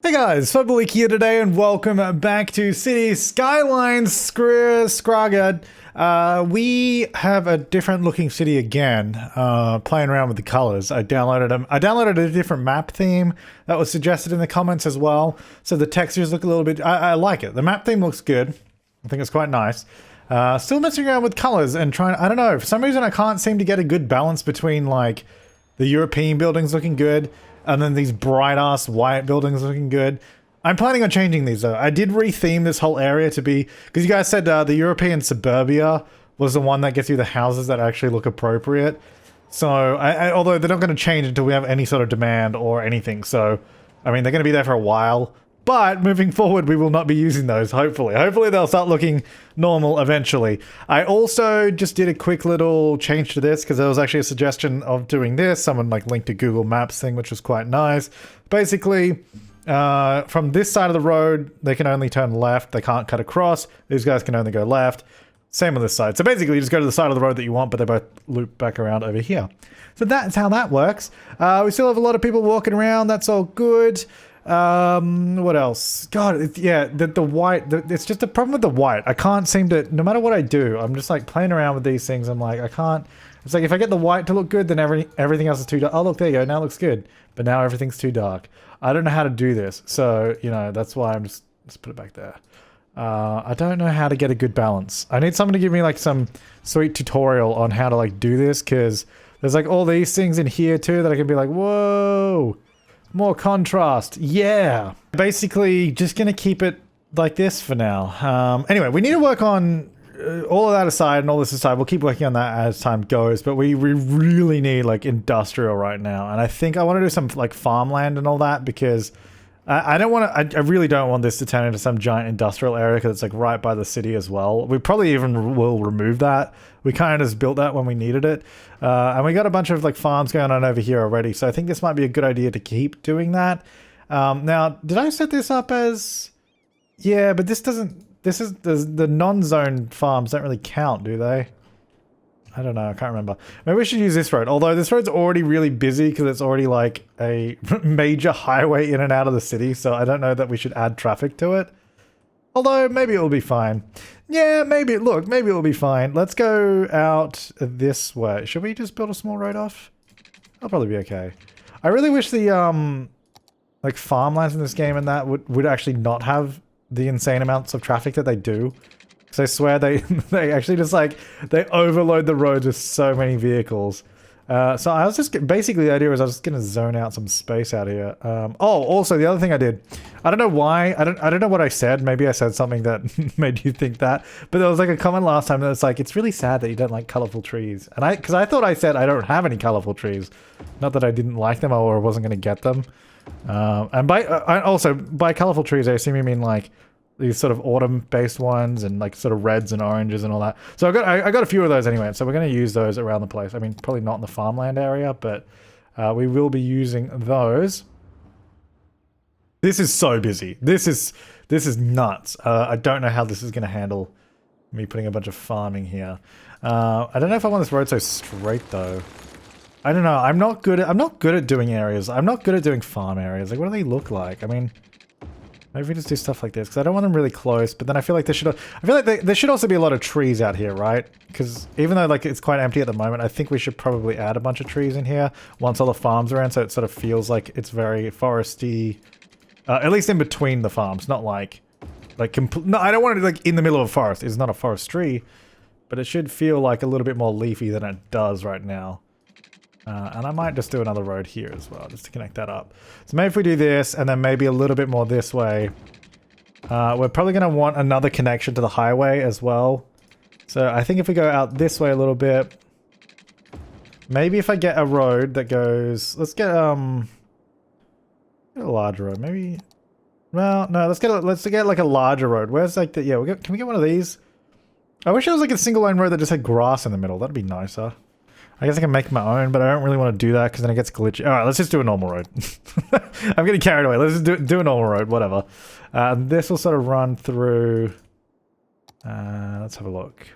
Hey guys, Flabaliki here today and welcome back to City Skylines Skärgård. We have a different looking city again, playing around with the colors. I downloaded a different map theme that was suggested in the comments as well. So the textures look a little bit, I like it. The map theme looks good. I think it's quite nice. Still messing around with colors and trying, I don't know, for some reason I can't seem to get a good balance between like the European buildings looking good and then these bright-ass white buildings looking good. I'm planning on changing these, though. I did retheme this whole area to be... Because you guys said the European suburbia was the one that gets you the houses that actually look appropriate. So, although they're not going to change until we have any sort of demand or anything. So, I mean, they're going to be there for a while. But moving forward, we will not be using those, hopefully. Hopefully they'll start looking normal eventually. I also just did a quick little change to this because there was actually a suggestion of doing this. Someone like linked a Google Maps thing, which was quite nice. Basically, from this side of the road, they can only turn left. They can't cut across. These guys can only go left. Same on this side. So basically, you just go to the side of the road that you want, but they both loop back around over here. So that's how that works. We still have a lot of people walking around. That's all good. What else? God, the white, it's just a problem with the white. I can't seem to, no matter what I do, I'm just like playing around with these things. I'm like, I can't, it's like if I get the white to look good, then everything else is too dark. Oh, look, there you go. Now it looks good. But now everything's too dark. I don't know how to do this. So, you know, that's why I'm just put it back there. I don't know how to get a good balance. I need someone to give me like some sweet tutorial on how to like do this. Cause there's like all these things in here too that I can be like, whoa. More contrast, yeah. Basically, just gonna keep it like this for now. Anyway, we need to work on all of that aside and all this aside. We'll keep working on that as time goes, but we really need like industrial right now. And I think I want to do some like farmland and all that because I don't want to, I really don't want this to turn into some giant industrial area because it's like right by the city as well. We probably even will remove that. We kind of just built that when we needed it. And we got a bunch of like farms going on over here already. So I think this might be a good idea to keep doing that. Now, did I set this up as... Yeah, but this doesn't... This is... The non-zone farms don't really count, do they? I don't know. I can't remember. Maybe we should use this road. Although this road's already really busy because it's already like a major highway in and out of the city. So I don't know that we should add traffic to it. Although maybe it'll be fine. Yeah, maybe. Look, maybe it'll be fine. Let's go out this way. Should we just build a small road off? That'll probably be okay. I really wish the like farmlands in this game and that would actually not have the insane amounts of traffic that they do. Because I swear they actually just like, they overload the roads with so many vehicles. So I was just, basically the idea was I was just going to zone out some space out here. Oh, also the other thing I did, I don't know why, I don't know what I said. Maybe I said something that made you think that, but there was like a comment last time that it's like, it's really sad that you don't like colorful trees. And because I thought I said I don't have any colorful trees. Not that I didn't like them or wasn't going to get them. And also by colorful trees, I assume you mean like, these sort of autumn-based ones and like sort of reds and oranges and all that. So I got a few of those anyway. So we're going to use those around the place. I mean, probably not in the farmland area, but we will be using those. This is so busy. This is nuts. I don't know how this is going to handle me putting a bunch of farming here. I don't know if I want this road so straight though. I don't know. I'm not good at doing areas. I'm not good at doing farm areas. Like, what do they look like? I mean. Maybe we just do stuff like this because I don't want them really close. But then I feel like there should also be a lot of trees out here, right? Because even though like it's quite empty at the moment, I think we should probably add a bunch of trees in here once all the farms are in, so it sort of feels like it's very foresty. At least in between the farms, not like no, I don't want it like in the middle of a forest. It's not a forestry, but it should feel like a little bit more leafy than it does right now. And I might just do another road here as well, just to connect that up. So maybe if we do this, and then maybe a little bit more this way. We're probably going to want another connection to the highway as well. So I think if we go out this way a little bit, maybe if I get a road that goes... Let's get a larger road, maybe... Well, no, let's get like a larger road. Where's like the... Yeah, can we get one of these? I wish it was like a single line road that just had grass in the middle. That'd be nicer. I guess I can make my own, but I don't really want to do that because then it gets glitchy. Alright, let's just do a normal road. I'm getting carried away. Let's just do a normal road, whatever. This will sort of run through... let's have a look.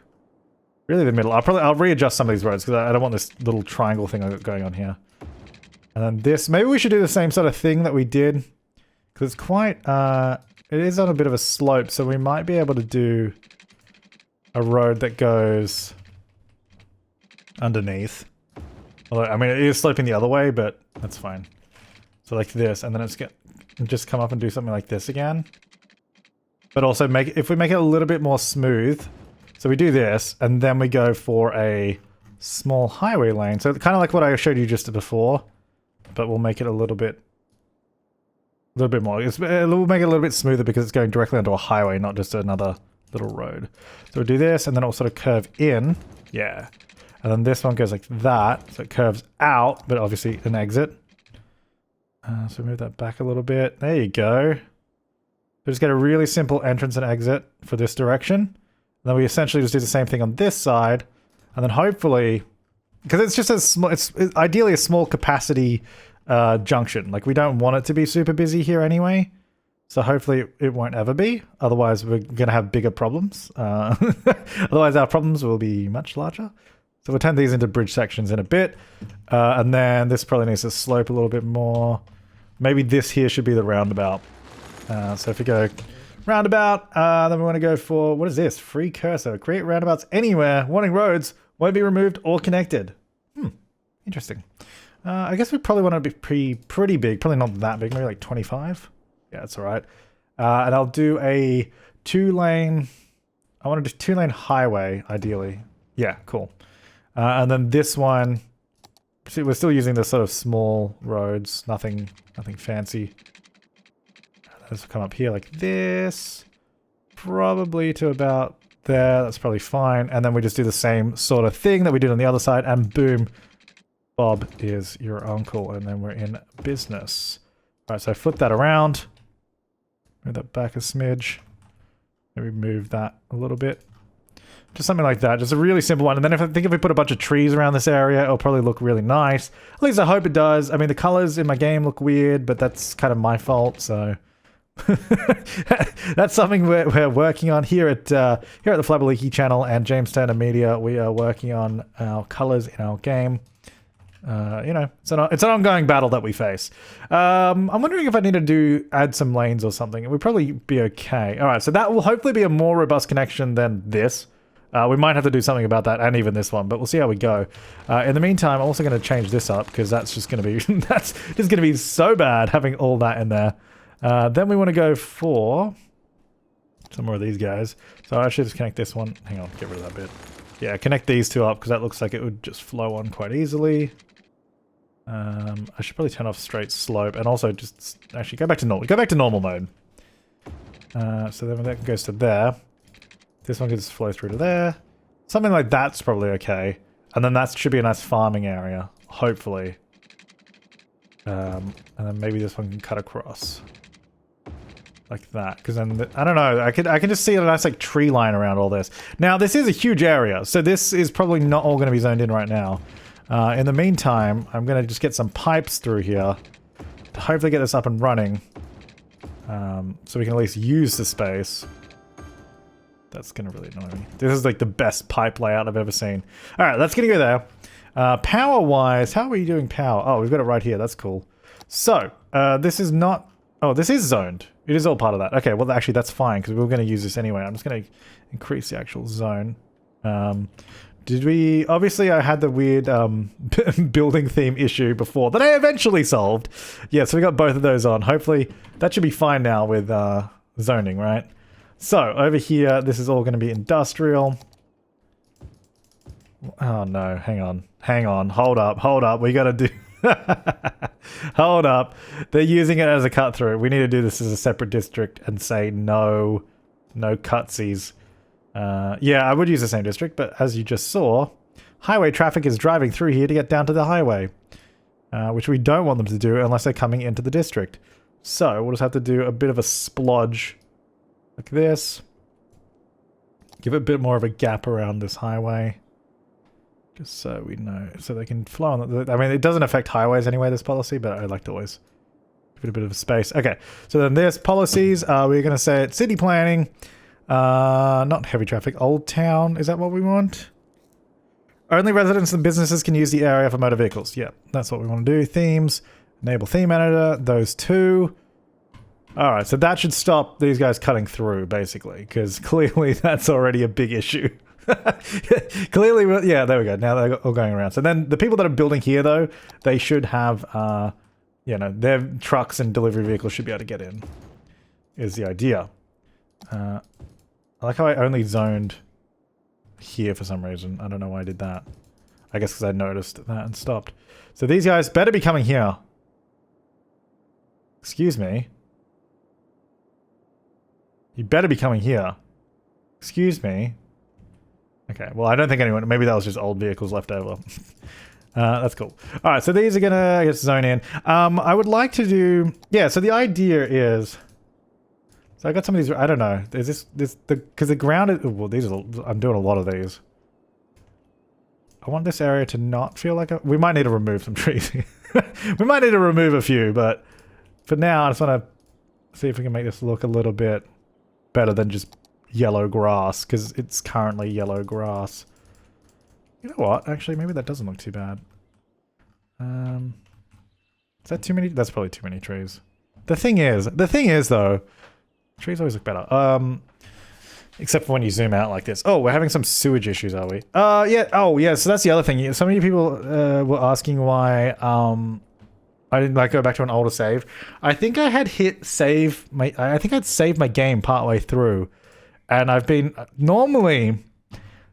Really the middle. I'll readjust some of these roads because I don't want this little triangle thing going on here. And then this... Maybe we should do the same sort of thing that we did. Because Because it's quite, it is on a bit of a slope, so we might be able to do a road that goes underneath. Although, I mean, it is sloping the other way, but that's fine. So like this, and then it's just come up and do something like this again. But also if we make it a little bit more smooth, so we do this, and then we go for a small highway lane. So kind of like what I showed you just before, but we'll make it a little bit more. We'll make it a little bit smoother because it's going directly onto a highway, not just another little road. So we'll do this, and then it'll sort of curve in. Yeah. And then this one goes like that, so it curves out, but obviously an exit. So move that back a little bit. There you go. We just get a really simple entrance and exit for this direction. And then we essentially just do the same thing on this side. And then hopefully, because it's just a small, it's ideally a small capacity junction. Like we don't want it to be super busy here anyway. So hopefully it won't ever be. Otherwise we're going to have bigger problems. Otherwise our problems will be much larger. So we'll turn these into bridge sections in a bit. And then this probably needs to slope a little bit more. Maybe this here should be the roundabout. So if we go roundabout, then we want to go for, what is this? Free cursor. Create roundabouts anywhere. Warning roads won't be removed or connected. Interesting. I guess we probably want to be pretty big. Probably not that big. Maybe like 25. Yeah, that's all right. And I'll do a 2-lane. I want to do 2-lane highway, ideally. Yeah, cool. And then this one, see, we're still using the sort of small roads, nothing fancy. This will come up here like this, probably to about there. That's probably fine. And then we just do the same sort of thing that we did on the other side, and boom, Bob is your uncle, and then we're in business. All right, so flip that around, move that back a smidge, maybe move that a little bit. Just something like that. Just a really simple one. And then if we put a bunch of trees around this area, it'll probably look really nice. At least I hope it does. I mean, the colors in my game look weird, but that's kind of my fault, so... That's something we're working on here at the Flabaliki channel and James Turner Media. We are working on our colors in our game. You know, it's an ongoing battle that we face. I'm wondering if I need to add some lanes or something. It would probably be okay. All right, so that will hopefully be a more robust connection than this. We might have to do something about that, and even this one, but we'll see how we go. In the meantime, I'm also going to change this up because that's just going to be that's just going to be so bad having all that in there. Then we want to go for some more of these guys. So I should just connect this one. Hang on, get rid of that bit. Yeah, connect these two up because that looks like it would just flow on quite easily. I should probably turn off straight slope and also just actually go back to normal. Go back to normal mode. So then that goes to there. This one can just flow through to there. Something like that's probably okay. And then that should be a nice farming area, hopefully. And then maybe this one can cut across. Like that. Because then, I don't know, I can just see a nice like tree line around all this. Now, this is a huge area, so this is probably not all going to be zoned in right now. In the meantime, I'm going to just get some pipes through here to hopefully get this up and running. So we can at least use the space. That's going to really annoy me. This is like the best pipe layout I've ever seen. All right, that's going to go there. Power-wise, how are we doing power? Oh, we've got it right here. That's cool. So, this is not... Oh, this is zoned. It is all part of that. Okay, well, actually, that's fine, because we were going to use this anyway. I'm just going to increase the actual zone. Did we... Obviously, I had the weird building theme issue before that I eventually solved. Yeah, so we got both of those on. Hopefully, that should be fine now with zoning, right? So, over here, this is all going to be industrial. Oh, no. Hang on. Hold up. We got to do... Hold up. They're using it as a cut through. We need to do this as a separate district and say no cutsies. Yeah, I would use the same district, but as you just saw, highway traffic is driving through here to get down to the highway, which we don't want them to do unless they're coming into the district. So we'll just have to do a bit of a splodge like this. Give it a bit more of a gap around this highway. Just so we know, so they can flow on. I mean, it doesn't affect highways anyway, this policy, but I like to always give it a bit of a space. Okay, so then there's policies. We're going to say it's city planning, not heavy traffic, old town. Is that what we want? Only residents and businesses can use the area for motor vehicles. Yeah, that's what we want to do. Themes, enable theme editor, those two. Alright, so that should stop these guys cutting through, basically, because clearly that's already a big issue. Clearly, yeah, there we go. Now they're all going around. So then the people that are building here, though, they should have, you know, their trucks and delivery vehicles should be able to get in, is the idea. I like how I only zoned here for some reason. I don't know why I did that. I guess because I noticed that and stopped. So these guys better be coming here. Excuse me. You better be coming here. Excuse me. Okay, well, I don't think anyone... Maybe that was just old vehicles left over. That's cool. Alright, so these are gonna, I guess, zone in. I would like to do... Yeah, so the idea is... So I got some of these... I don't know. Is this... Because the ground is... Well, these are... I'm doing a lot of these. I want this area to not feel like a... We might need to remove some trees. We might need to remove a few, but... For now, I just want to see if we can make this look a little bit better than just yellow grass, because it's currently yellow grass. You know what? Actually, maybe that doesn't look too bad. Is that too many? That's probably too many trees. The thing is though, trees always look better. Except for when you zoom out like this. Oh, we're having some sewage issues, are we? Yeah. Oh, yeah. So that's the other thing. So many people were asking why I didn't like go back to an older save. I think I had hit save my. I think I'd saved my game partway through, and I've been normally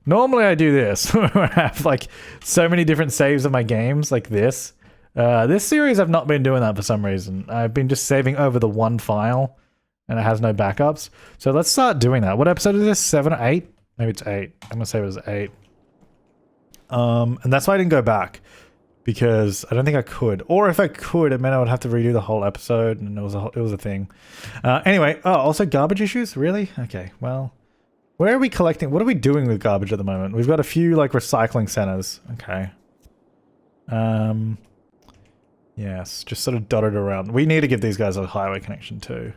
I do this where I have like so many different saves of my games like this. This series I've not been doing that for some reason. I've been just saving over the one file, and it has no backups. So let's start doing that. What episode is this? 7 or 8? Maybe it's 8. I'm gonna say it was 8. And that's why I didn't go back. Because I don't think I could. Or if I could, it meant I would have to redo the whole episode, and it was a thing. Anyway, oh, also garbage issues? Really? Okay, well... Where are we collecting? What are we doing with garbage at the moment? We've got a few, like, recycling centers. Okay. Yes, just sort of dotted around. We need to give these guys a highway connection, too.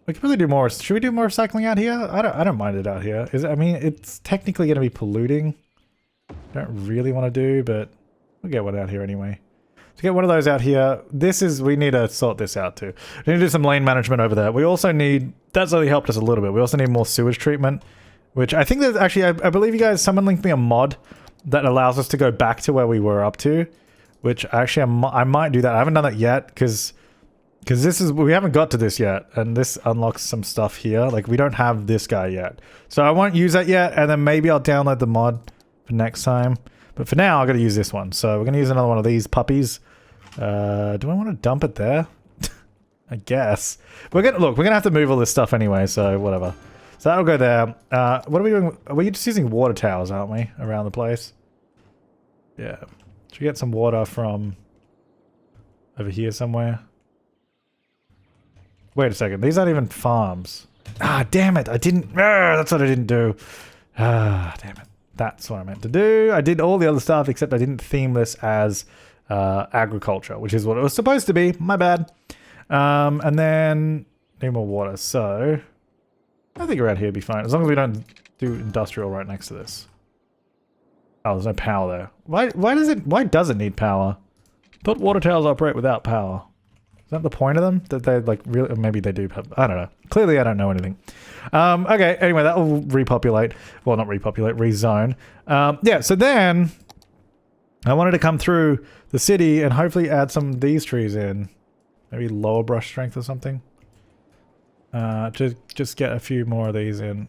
We could probably do more. Should we do more recycling out here? I don't mind it out here. I mean, it's technically going to be polluting. Don't really want to do, but we'll get one out here anyway. To get one of those out here, we need to sort this out too. We need to do some lane management over there. We also need, that's only helped us a little bit. We also need more sewage treatment, which I think there's actually, I believe you guys, someone linked me a mod that allows us to go back to where we were up to, which actually I might do that. I haven't done that yet because we haven't got to this yet, and this unlocks some stuff here. Like, we don't have this guy yet. So I won't use that yet, and then maybe I'll download the mod for next time. But for now, I've got to use this one. So we're going to use another one of these puppies. Do I want to dump it there? I guess. We're going to have to move all this stuff anyway, so whatever. So that'll go there. What are we doing? We're just using water towers, aren't we? Around the place. Yeah. Should we get some water from over here somewhere? Wait a second. These aren't even farms. Ah, damn it. I didn't... that's what I didn't do. Ah, damn it. That's what I meant to do. I did all the other stuff, except I didn't theme this as agriculture, which is what it was supposed to be. My bad. And then need more water. So I think around here would be fine, as long as we don't do industrial right next to this. Oh, there's no power there. Why does it need power? I thought water towers operate without power. Is that the point of them? That they like really? Maybe they do have. I don't know. Clearly, I don't know anything. Okay. Anyway, that will repopulate. Well, not repopulate. Rezone. Yeah. So then, I wanted to come through the city and hopefully add some of these trees in. Maybe lower brush strength or something. To just get a few more of these in.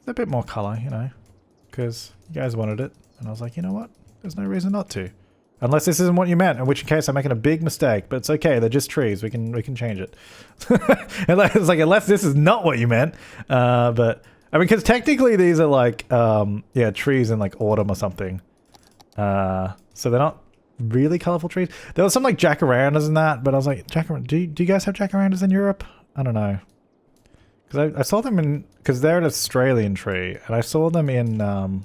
A bit more color, you know, because you guys wanted it, and I was like, you know what? There's no reason not to. Unless this isn't what you meant, in which case I'm making a big mistake. But it's okay, they're just trees. We can change it. Unless this is not what you meant. But I mean, because technically these are like yeah, trees in like autumn or something. So they're not really colorful trees. There was some like jacarandas and that, but I was like, do you guys have jacarandas in Europe? I don't know. Because I saw them in, because they're an Australian tree, and I saw them in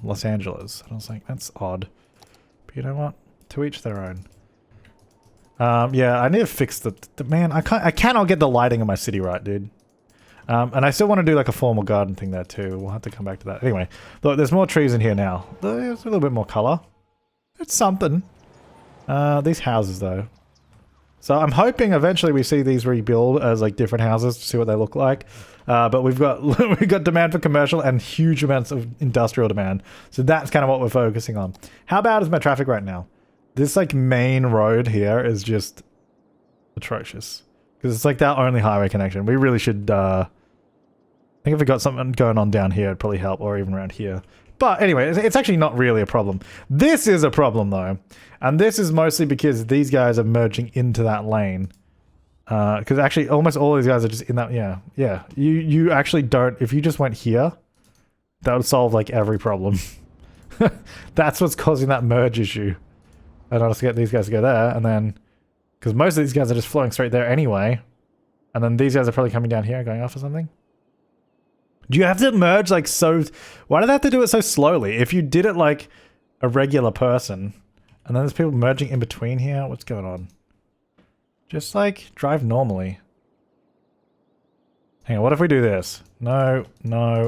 Los Angeles. And I was like, that's odd. But you know what? To each their own. Yeah, I need to fix the man. I cannot get the lighting in my city right, dude. And I still want to do like a formal garden thing there too. We'll have to come back to that. Anyway, look, there's more trees in here now. There's a little bit more color. It's something. These houses though. So I'm hoping eventually we see these rebuild as like different houses to see what they look like. But we've got we've got demand for commercial and huge amounts of industrial demand. So that's kind of what we're focusing on. How bad is my traffic right now? This like main road here is just atrocious because it's like that only highway connection. We really should. I think if we got something going on down here, it'd probably help, or even around here. But anyway, it's actually not really a problem. This is a problem though. And this is mostly because these guys are merging into that lane. Because actually almost all these guys are just in that, yeah. You actually don't, if you just went here, that would solve like every problem. That's what's causing that merge issue. And I'll just get these guys to go there, and then, because most of these guys are just flowing straight there anyway. And then these guys are probably coming down here and going off or something. Do you have to merge like so? Why do they have to do it so slowly? If you did it like a regular person, and then there's people merging in between here, what's going on? Just like drive normally. Hang on, what if we do this? No. And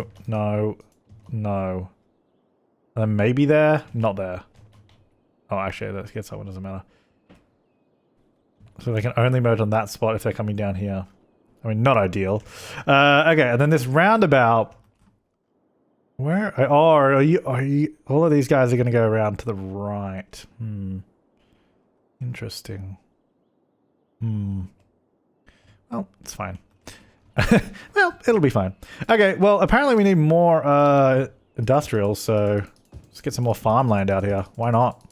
then maybe there, not there. Oh, actually, let's get someone, doesn't matter. So they can only merge on that spot if they're coming down here. I mean, not ideal. Okay, and then this roundabout. Where? Oh, are you? All of these guys are going to go around to the right. Interesting. Well, it's fine. Well, it'll be fine. Okay, well, apparently we need more industrial, so let's get some more farmland out here. Why not?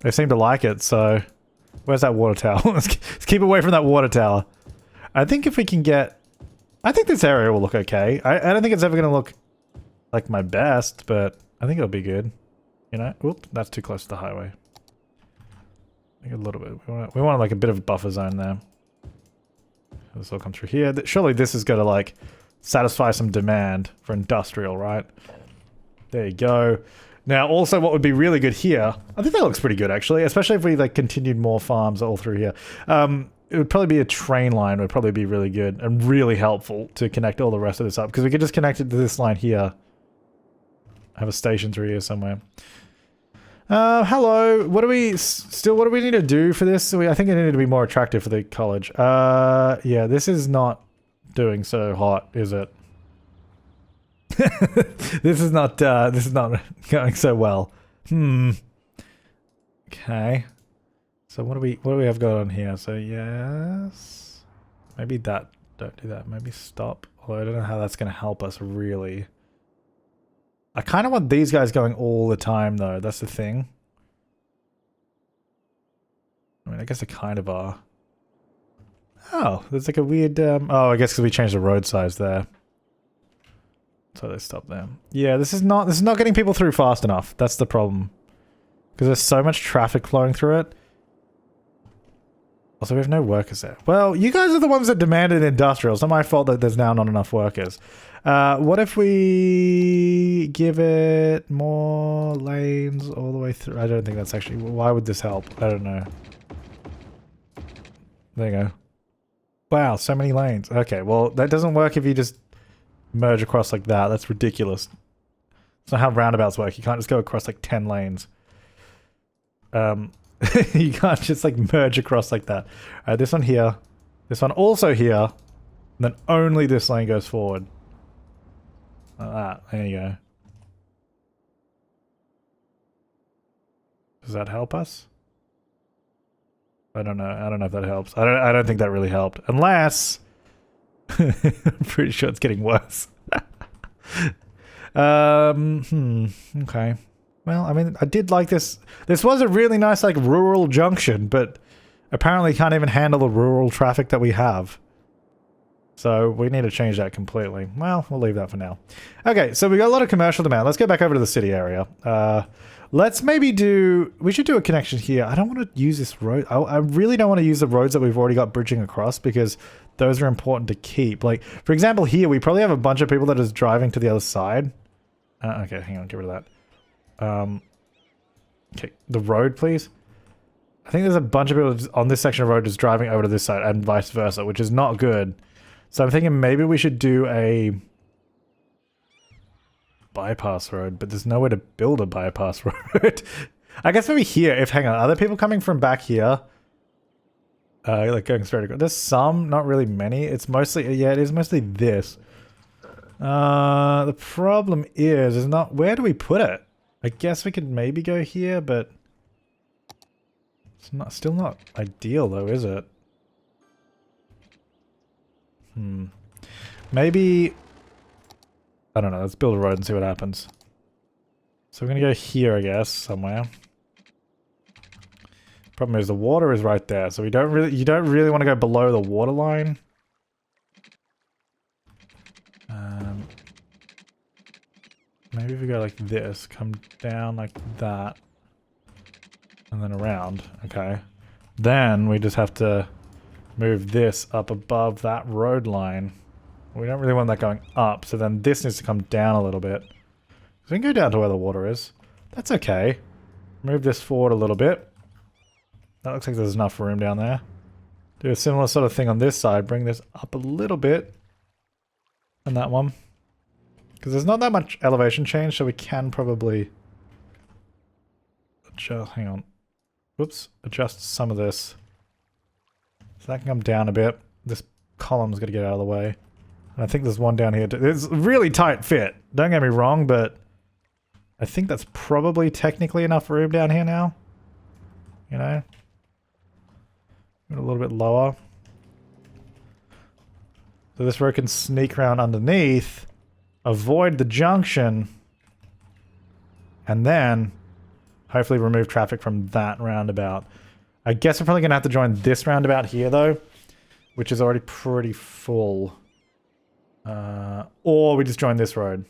They seem to like it, so... Where's that water tower? Let's keep away from that water tower. I think if we can get... I think this area will look okay. I don't think it's ever going to look like my best, but I think it'll be good. You know? Oop, that's too close to the highway. I think a little bit. We want like a bit of a buffer zone there. This will come through here. Surely this is going to like satisfy some demand for industrial, right? There you go. Now, also what would be really good here, I think that looks pretty good actually, especially if we like continued more farms all through here. It would probably be a train line would probably be really good and really helpful to connect all the rest of this up, because we could just connect it to this line here. Have a station through here somewhere. Hello. What do we need to do for this? I think it needed to be more attractive for the college. Yeah, this is not doing so hot, is it? This is not going so well. Okay. So what do we have going on here? So yes. Maybe that, don't do that. Maybe stop. Although I don't know how that's going to help us really. I kind of want these guys going all the time though. That's the thing. I mean, I guess they kind of are. Oh, there's like a weird, oh, I guess because we changed the road size there. So they stop there. Yeah, this is not getting people through fast enough. That's the problem. Because there's so much traffic flowing through it. Also, we have no workers there. Well, you guys are the ones that demanded industrial. It's not my fault that there's now not enough workers. What if we give it more lanes all the way through? I don't think that's actually... Why would this help? I don't know. There you go. Wow, so many lanes. Okay, well, that doesn't work if you just merge across like that. That's ridiculous. That's not how roundabouts work. You can't just go across like 10 lanes. You can't just like merge across like that. Alright, this one here. This one also here. And then only this lane goes forward. Like that. There you go. Does that help us? I don't know. I don't know if that helps. I don't think that really helped. Unless... I'm pretty sure it's getting worse. Okay. Well, I mean, I did like this. This was a really nice, like, rural junction, but apparently can't even handle the rural traffic that we have. So we need to change that completely. Well, we'll leave that for now. Okay, so we got a lot of commercial demand. Let's go back over to the city area. Let's maybe do... We should do a connection here. I don't want to use this road. I really don't want to use the roads that we've already got bridging across, because those are important to keep. Like, for example, here, we probably have a bunch of people that is driving to the other side. Okay, hang on, get rid of that. Okay, the road, please. I think there's a bunch of people on this section of road just driving over to this side and vice versa, which is not good. So I'm thinking maybe we should do a bypass road, but there's nowhere to build a bypass road. I guess maybe here, hang on, are there people coming from back here? like going straight across. There's some, not really many. It's mostly, yeah, it is mostly this. The problem is not, where do we put it? I guess we could maybe go here, but it's not, still not ideal though, is it? Maybe, I don't know, let's build a road and see what happens. So we're gonna go here, I guess, somewhere. Problem is the water is right there, so you don't really want to go below the water line. Maybe if we go like this, come down like that, and then around, okay. Then we just have to move this up above that road line. We don't really want that going up, so then this needs to come down a little bit. So we can go down to where the water is. That's okay. Move this forward a little bit. That looks like there's enough room down there. Do a similar sort of thing on this side. Bring this up a little bit. And that one. Because there's not that much elevation change, so we can probably adjust, hang on. Whoops, adjust some of this. So that can come down a bit. This column's got to get out of the way. And I think there's one down here too. It's a really tight fit. Don't get me wrong, but I think that's probably technically enough room down here now. You know? A little bit lower. So this road can sneak around underneath, avoid the junction, and then hopefully remove traffic from that roundabout. I guess we're probably going to have to join this roundabout here though, which is already pretty full. Or we just join this road.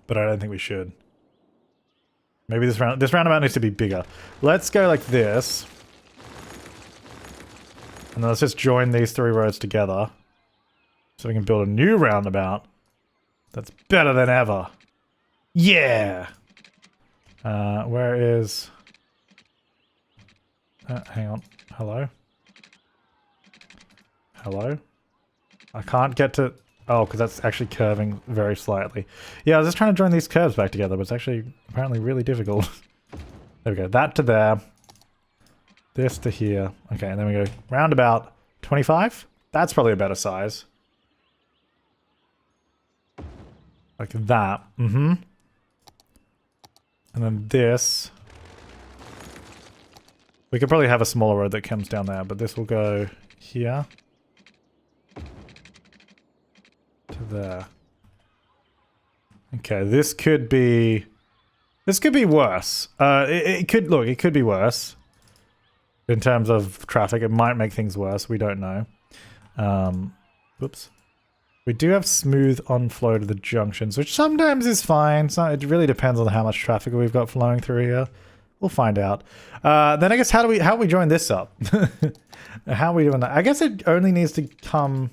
But I don't think we should. Maybe this roundabout needs to be bigger. Let's go like this. And then let's just join these three roads together. So we can build a new roundabout. That's better than ever. Yeah! Where is... hang on. Hello? Hello? I can't get to... Oh, because that's actually curving very slightly. Yeah, I was just trying to join these curves back together, but it's actually apparently really difficult. There we go. That to there. This to here. Okay, and then we go roundabout 25? That's probably a better size. Like that. Mm-hmm. And then this. We could probably have a smaller road that comes down there, but this will go here. To there. Okay, this could be worse. It could be worse. In terms of traffic, it might make things worse. We don't know. Whoops. We do have smooth on-flow to the junctions, which sometimes is fine. So it really depends on how much traffic we've got flowing through here. We'll find out. Then I guess how do we join this up? How are we doing that? I guess it only needs to come...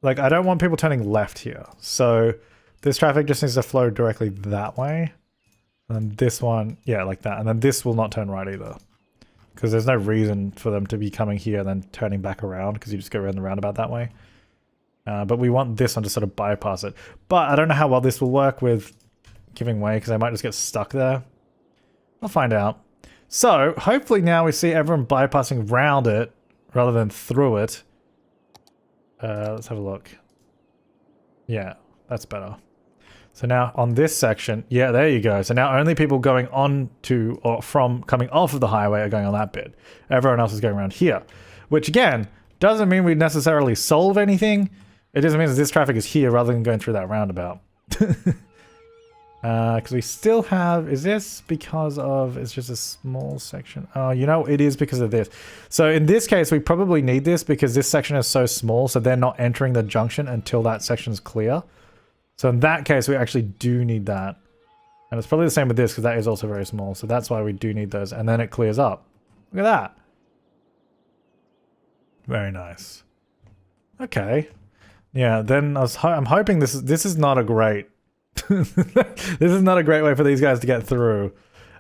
Like, I don't want people turning left here. So this traffic just needs to flow directly that way. And then this one, yeah, like that. And then this will not turn right either. Because there's no reason for them to be coming here and then turning back around, because you just go around the roundabout that way. But we want this one to sort of bypass it. But I don't know how well this will work with giving way, because I might just get stuck there. I'll find out. So, hopefully now we see everyone bypassing around it, rather than through it. Let's have a look. Yeah, that's better. So now on this section, yeah, there you go. So now only people going on to or from coming off of the highway are going on that bit. Everyone else is going around here, which again, doesn't mean we necessarily solve anything. It just means this traffic is here rather than going through that roundabout. Because we still have, is this because of, it's just a small section? Oh, you know, it is because of this. So in this case, we probably need this because this section is so small, so they're not entering the junction until that section is clear. So in that case, we actually do need that. And it's probably the same with this because that is also very small. So that's why we do need those. And then it clears up. Look at that. Very nice. Okay. Yeah, then I'm hoping this is not a great... this is not a great way for these guys to get through.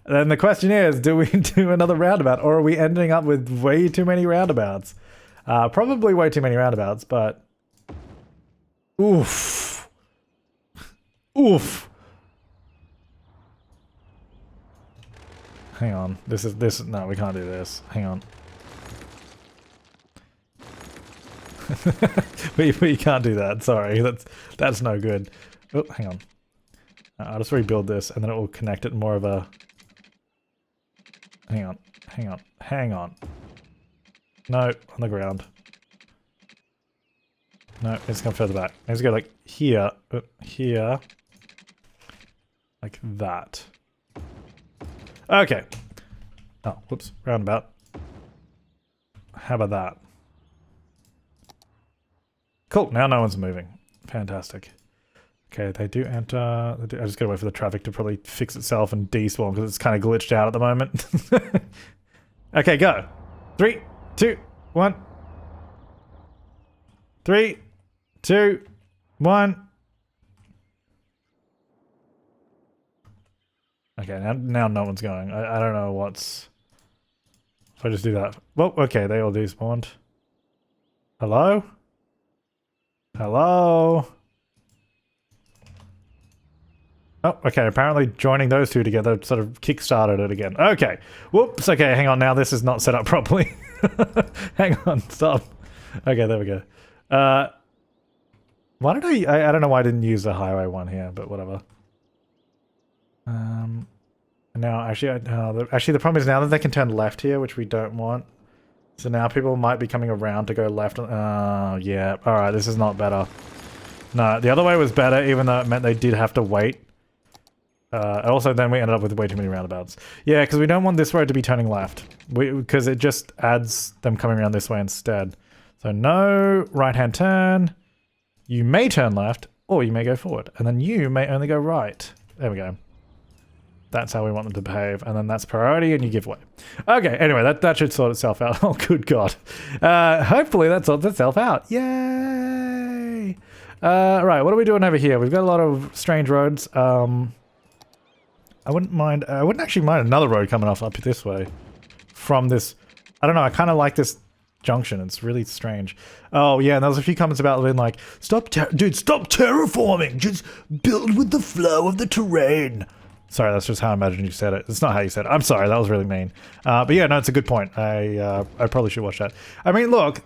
And then the question is, do we do another roundabout? Or are we ending up with way too many roundabouts? Probably way too many roundabouts, but... Oof. Oof. Hang on. No, we can't do this. Hang on. we can't do that. Sorry, that's no good. Oh, hang on. I'll just rebuild this, and then it will connect it more of a... Hang on. No, on the ground. No, it's going further back. Let's go like here, here, like that. Okay. Oh, whoops, roundabout. How about that? Cool, now no one's moving. Fantastic. Okay, they do enter. I just gotta wait for the traffic to probably fix itself and despawn because it's kind of glitched out at the moment. Okay, go. 3, 2, 1. 3, 2, 1. Okay, now no one's going. I don't know what's... If I just do that... Well, okay, they all despawned. Hello? Hello? Oh, okay, apparently joining those two together sort of kickstarted it again. Okay, whoops, okay, hang on now, this is not set up properly. Hang on, stop. Okay, there we go. Why did I don't know why I didn't use the highway one here, but whatever. Now, actually, the problem is now that they can turn left here, which we don't want. So now people might be coming around to go left. Oh, yeah. Alright, this is not better. No, the other way was better, even though it meant they did have to wait. Also, then we ended up with way too many roundabouts. Yeah, because we don't want this road to be turning left. Because it just adds them coming around this way instead. So no right-hand turn. You may turn left, or you may go forward. And then you may only go right. There we go. That's how we want them to behave. And then that's priority, and you give way. Okay, anyway, that should sort itself out. Oh, good God. Hopefully that sorts itself out. Yay! Right, what are we doing over here? We've got a lot of strange roads. I wouldn't actually mind another road coming off up this way. From this, I don't know, I kind of like this junction. It's really strange. Oh, yeah, and there was a few comments about being like, stop terraforming! Just build with the flow of the terrain! Sorry, that's just how I imagine you said it. It's not how you said it. I'm sorry, that was really mean. But yeah, no, it's a good point. I probably should watch that. I mean, look,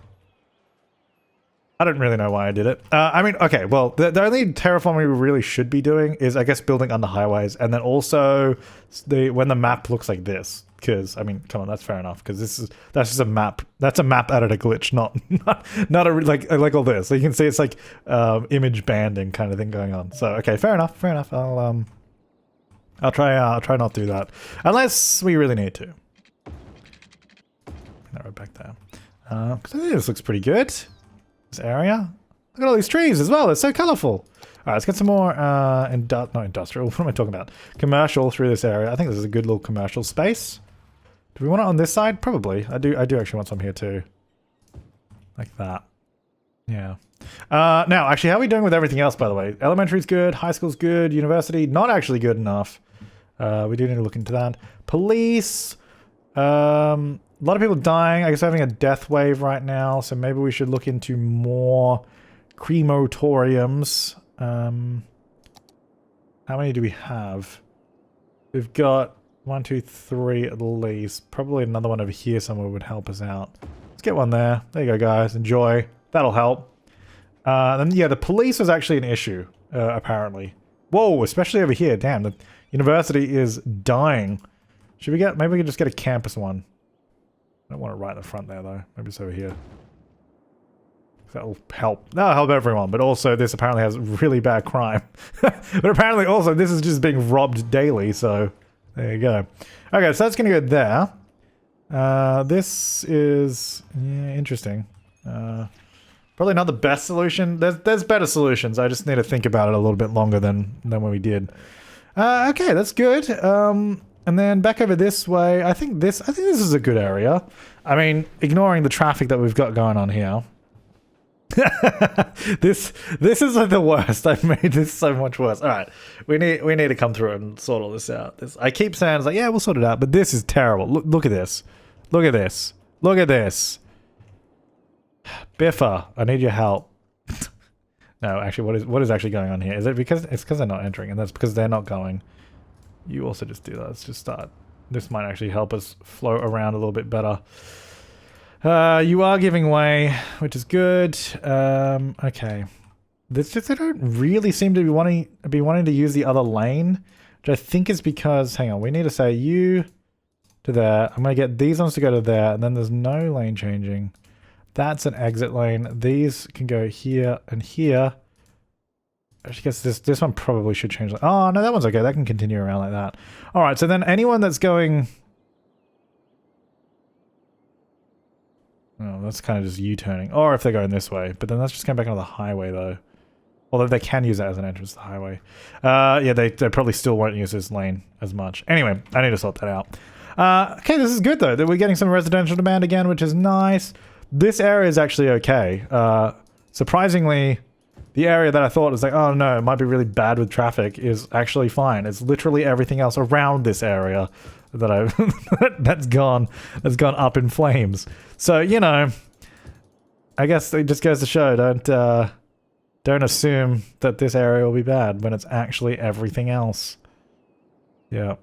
I don't really know why I did it. I mean, okay, well, the only terraforming we really should be doing is, I guess, building under highways, and then also when the map looks like this. Because, I mean, come on, that's fair enough. Because that's just a map. That's a map editor glitch, not a like all this. So you can see it's like image banding kind of thing going on. So okay, fair enough. I'll try not to do that unless we really need to. Right back there. Because I think this looks pretty good. This area. Look at all these trees as well. They're so colorful. All right, let's get some more not industrial. What am I talking about? Commercial through this area. I think this is a good little commercial space. Do we want it on this side? Probably. I do actually want some here too. Like that. Yeah. Now, actually, how are we doing with everything else, by the way? Elementary's good, high school's good, university, not actually good enough. We do need to look into that. Police. A lot of people dying. I guess we're having a death wave right now, so maybe we should look into more crematoriums. How many do we have? We've got 1, 2, 3 at least. Probably another one over here somewhere would help us out. Let's get one there. There you go, guys. Enjoy. That'll help. Then, yeah, the police was actually an issue, apparently. Whoa, especially over here. Damn, the university is dying. Should we get... Maybe we can just get a campus one. I don't want it right in the front there, though. Maybe it's over here. That'll help. That'll help everyone, but also this apparently has really bad crime. But apparently also this is just being robbed daily, so there you go. Okay, so that's going to go there. This is interesting. Probably not the best solution. There's better solutions. I just need to think about it a little bit longer than when we did. Okay, that's good. And then back over this way, I think this is a good area. I mean, ignoring the traffic that we've got going on here. This is like the worst. I've made this so much worse. All right, we need to come through and sort all this out. I keep saying it's like, yeah, we'll sort it out, but this is terrible. Look at this. Look at this. Look at this. Biffa, I need your help. No, actually, what is actually going on here? Is it because it's because they're not entering, and that's because they're not going? You also just do that. Let's just start this might actually help us float around a little bit better. You are giving way, which is good. Okay. This just, I don't really seem to be wanting to use the other lane, which I think is because, hang on, we need to say you to there. I'm going to get these ones to go to there, and then there's no lane changing. That's an exit lane. These can go here and here. I guess this one probably should change. Oh, no, that one's okay. That can continue around like that. All right, so then anyone that's going... Oh, that's kind of just U-turning. Or if they're going this way. But then that's just going back onto the highway, though. Although they can use that as an entrance to the highway. Yeah, they probably still won't use this lane as much. Anyway, I need to sort that out. Okay, this is good, though. That we're getting some residential demand again, which is nice. This area is actually okay. Surprisingly... The area that I thought was like, oh no, it might be really bad with traffic is actually fine. It's literally everything else around this area that I've that's gone up in flames. So, you know, I guess it just goes to show, don't assume that this area will be bad when it's actually everything else. Yeah.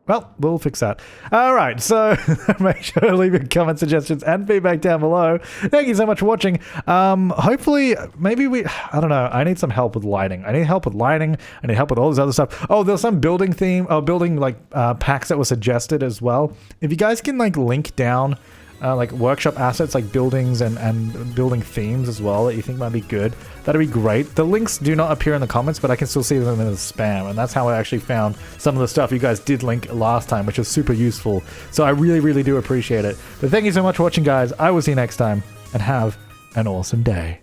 Well, we'll fix that. All right, so make sure to leave your comment, suggestions, and feedback down below. Thank you so much for watching. Hopefully, maybe I don't know. I need some help with lighting. I need help with lighting. I need help with all this other stuff. Oh, there's some building packs that were suggested as well. If you guys can like link down like workshop assets like buildings and building themes as well that you think might be good, that'd be great. The links do not appear in the comments, but I can still see them in the spam, and that's how I actually found some of the stuff you guys did link last time, which was super useful. So I really, really do appreciate it. But thank you so much for watching, guys. I will see you next time, and have an awesome day.